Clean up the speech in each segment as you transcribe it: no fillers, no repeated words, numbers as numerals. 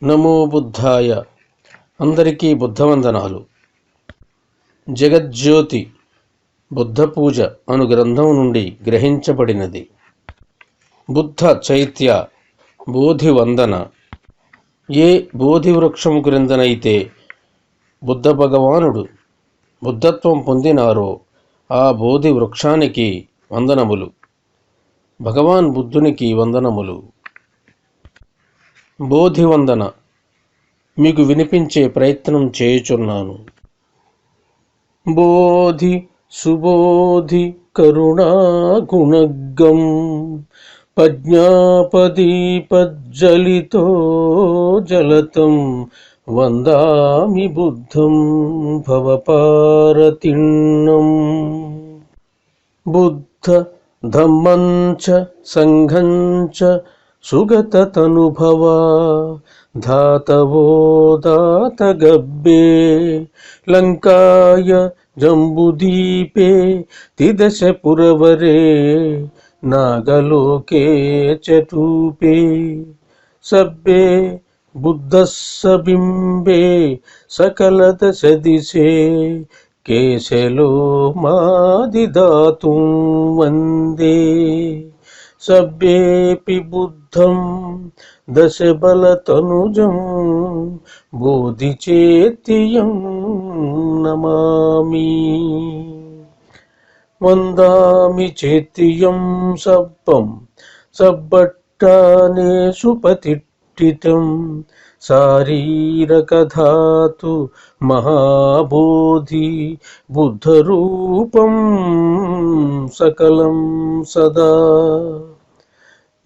నమో బుద్ధాయ. అందరికీ బుద్ధవందనాలు. జగజ్యోతి బుద్ధ పూజ అను గ్రంథం నుండి గ్రహించబడినది. బుద్ధ చైత్య బోధి వందన. ఏ బోధి వృక్షము క్రిందనైతే బుద్ధ భగవానుడు బుద్ధత్వం పొందినారో ఆ బోధి వృక్షానికి వందనములు. భగవాన్ బుద్ధునికి వందనములు. బోధి వందన మీకు వినిపించే ప్రయత్నం చేయుచున్నాను. బోధి సుబోధి కరుణాగుణగం పజ్ఞాపదీపజ్జలితో జలతం వందామి బుద్ధం భవపారతిన్నం. బుద్ధ ధమ్మంచ సంఘంచ సుగతతనుభవా ధాతవో దాతగబ్బే లంకాయ జంబుదీపే తిదశ పురవరే నాగలోకే చతూపే సబ్బే బుద్ధస్స బింబే సకల దశ దిశే కేశలో మాదిదాతుం వందే సబ్బేపి బుద్ధం దశబలతనుజం బోధిచేత్తియం నమామి. వందామి చేత్తియం సబ్బం సబ్బట్టానేషు పతిష్ఠితం శారీరకధాతు మహాబోధి బుద్ధరూపం సకలం సదా.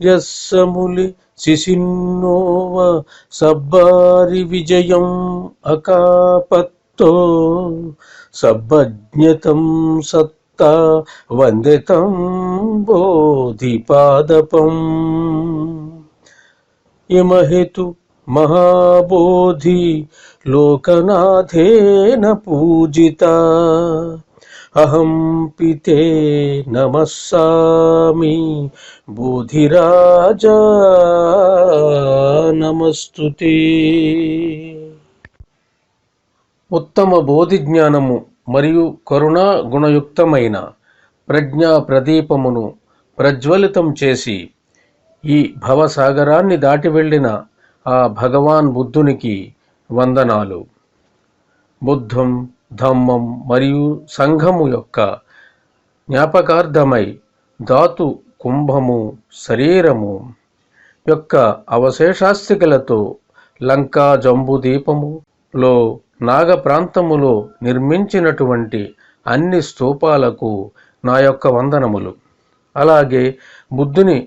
యస్సములి శిశిన్నోవ సబ్బారి విజయం అకాపత్తో సబ్బజ్ఞతం సత్తా వందితం బోధిపాదపం. యమహేతు మహాబోధి లోకనాథేన పూజితా అహం పితే నమస్సామి బోధిరాజా నమస్తుతే. ఉత్తమ బోధి జ్ఞానము మరియు కరుణా గుణయుక్తమైన ప్రజ్ఞా ప్రదీపమును ప్రజ్వలితం చేసి ఈ భవసాగరాన్ని దాటి వెళ్ళిన ఆ భగవాన్ బుద్ధునికి వందనాలు. బుద్ధం, ధమ్మం మరియు సంఘము యొక్క జ్ఞాపకార్థమై ధాతు కుంభము శరీరము యొక్క అవశేషాస్తికలతో లంకా జంబుదీపములో నాగ ప్రాంతములో నిర్మించినటువంటి అన్ని స్తూపాలకు నా యొక్క వందనములు. అలాగే బుద్ధుని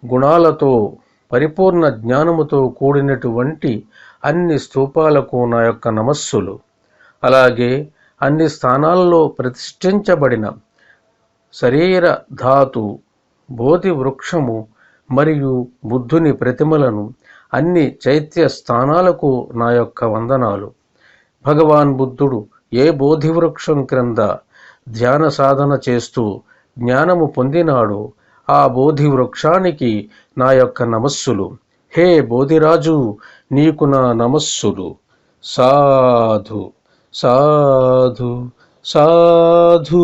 గుణాలతో పరిపూర్ణ జ్ఞానముతో కూడినటువంటి అన్ని స్తూపాలకు నా యొక్క నమస్సులు. అలాగే అన్ని స్థానాల్లో ప్రతిష్ఠించబడిన శరీర ధాతు బోధి వృక్షము మరియు బుద్ధుని ప్రతిమలను అన్ని చైత్య స్థానాలకు నా యొక్క వందనాలు. భగవాన్ బుద్ధుడు ఏ బోధి వృక్షం క్రింద ధ్యాన సాధన చేస్తూ జ్ఞానము పొందినాడో ఆ బోధి వృక్షానికి నా యొక్క నమస్సులు. హే బోధిరాజు, నీకు నా నమస్సులు. సాధు సాధు సాధు.